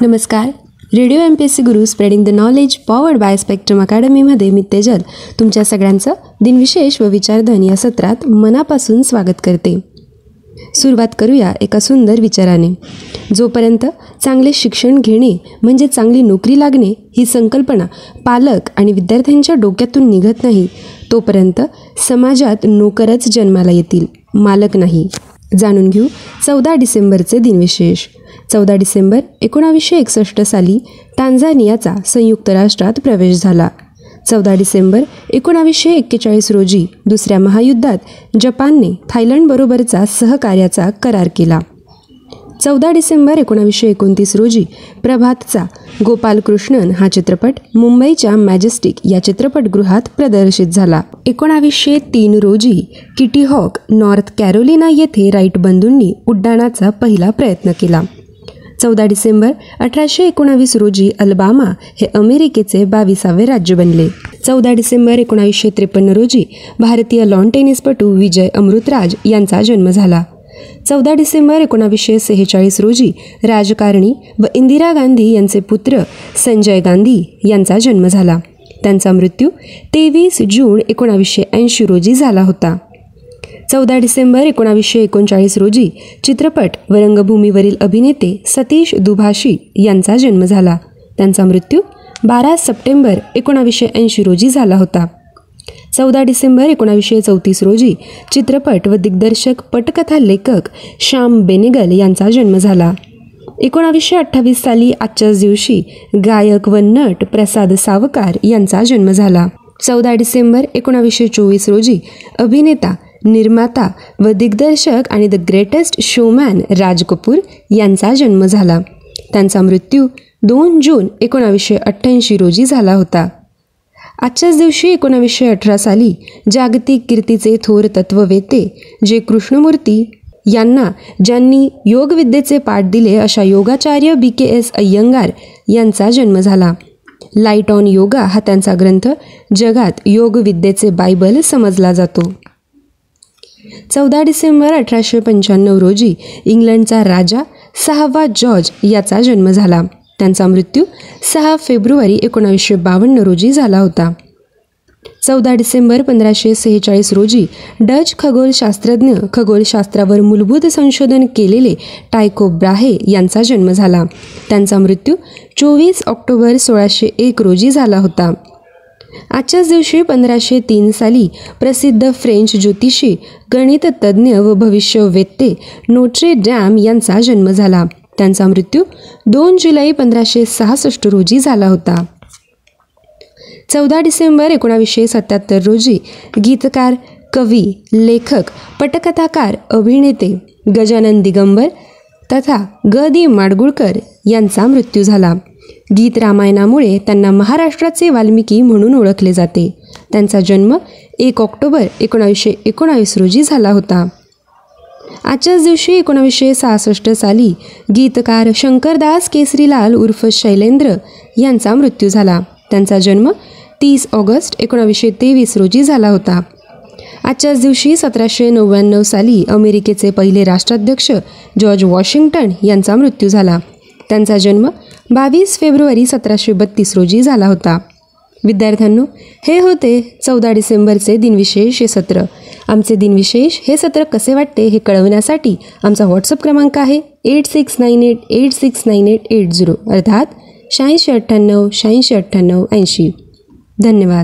नमस्कार. Radio MPSC Guru spreading the knowledge powered by Spectrum अकॅडमीमध्ये मी तेजल तुमच्या सगळ्यांचं दिनविशेष व विचारधन या सत्रात मनापासून स्वागत करते. सुरुवात करूया एका सुंदर विचाराने. जोपर्यंत चांगले शिक्षण घेणे म्हणजे चांगली नोकरी लागणे ही संकल्पना पालक आणि विद्यार्थ्यांच्या डोक्यातून निघत नाही, तोपर्यंत समाजात नोकरच जन्माला येतील, मालक नाही. जाणून घेऊ 14 डिसेंबरचे दिनविशेष. 14 डिसेंबर 1961 साली टांझानियाचा संयुक्त राष्ट्रात प्रवेश झाला. 14 डिसेंबर 1941 रोजी दुसऱ्या महायुद्धात जपानने थायलंडबरोबरचा सहकार्याचा करार केला. 14 डिसेंबर 1929 रोजी प्रभातचा गोपालकृष्णन हा चित्रपट मुंबईच्या मॅजेस्टिक या चित्रपटगृहात प्रदर्शित झाला. 1903 रोजी किटी हॉक नॉर्थ कॅरोलिना येथे राईट बंधूंनी उड्डाणाचा पहिला प्रयत्न केला. 14 डिसेंबर 1819 रोजी अल्बामा हे अमेरिकेचे 22वे राज्य बनले. 14 डिसेंबर 1953 रोजी भारतीय लॉन टेनिसपटू विजय अमृतराज यांचा जन्म झाला. 14 डिसेंबर 1946 रोजी राजकारणी व इंदिरा गांधी यांचे पुत्र संजय गांधी यांचा जन्म झाला. त्यांचा मृत्यू 23 जून 1980 रोजी झाला होता. 14 डिसेंबर 1939 रोजी चित्रपट व रंगभूमीवरील अभिनेते सतीश दुभाषी यांचा जन्म झाला. त्यांचा मृत्यू 12 सप्टेंबर 1980 रोजी झाला होता. 14 डिसेंबर 1934 रोजी चित्रपट व दिग्दर्शक पटकथा लेखक श्याम बेनेगल यांचा जन्म झाला. 1928 साली आजच्याच दिवशी गायक व नट प्रसाद सावकार यांचा जन्म झाला. 14 डिसेंबर 1924 रोजी अभिनेता, निर्माता व दिग्दर्शक आणि the greatest showman Raj Kapoor यांचा जन्म झाला. त्यांचा मृत्यू 2 जून 1988 रोजी झाला होता. आजच्याच दिवशी 1918 साली जागतिक कीर्तीचे थोर तत्ववेत्ते जे कृष्णमूर्ती यांना ज्यांनी योगविद्येचे पाठ दिले अशा योगाचार्य BKS अय्यंगार यांचा जन्म झाला. लाईट ऑन योगा हा त्यांचा ग्रंथ जगात योगविद्येचे बायबल समजला जातो. 14 डिसेंबर 1895 रोजी इंग्लंडचा राजा 6वा जॉर्ज याचा जन्म झाला. त्यांचा मृत्यू 6 फेब्रुवारी 1952 रोजी झाला होता. 14 डिसेंबर 1546 रोजी डच खगोलशास्त्रज्ञ, खगोलशास्त्रावर मूलभूत संशोधन केलेले टायको ब्राहे यांचा जन्म झाला. त्यांचा मृत्यू 24 ऑक्टोबर 1601 रोजी झाला होता. आजच्याच दिवशी 1503 साली प्रसिद्ध फ्रेंच ज्योतिषी, गणिततज्ज्ञ व भविष्यवेत्ते नोट्रे डॅम यांचा जन्म झाला. त्यांचा मृत्यू 2 जुलै 1566 रोजी झाला होता. 14 डिसेंबर 1977 रोजी गीतकार, कवी, लेखक, पटकथाकार, अभिनेते गजानन दिगंबर तथा ग. दि. माडगूळकर यांचा मृत्यू झाला. गीत रामायणामुळे त्यांना महाराष्ट्राचे वाल्मिकी म्हणून ओळखले जाते. त्यांचा जन्म 1 ऑक्टोबर 1919 रोजी झाला होता. आजच्याच दिवशी 1966 साली गीतकार शंकरदास केसरीलाल उर्फ शैलेंद्र यांचा मृत्यू झाला. त्यांचा जन्म 30 ऑगस्ट 1923 रोजी झाला होता. आजच्याच दिवशी 1799 साली अमेरिकेचे पहिले राष्ट्राध्यक्ष जॉर्ज वॉशिंग्टन यांचा मृत्यू झाला. त्यांचा जन्म 22 फेब्रुवारी 1732 रोजी झाला होता. विद्यार्थ्यांनो, हे होते 14 डिसेंबरचे दिनविशेष हे सत्र. आमचे दिनविशेष हे सत्र कसे वाटते हे कळवण्यासाठी आमचा व्हॉट्सअप क्रमांक आहे 8698869880 अर्थात 8698 8698 80. धन्यवाद.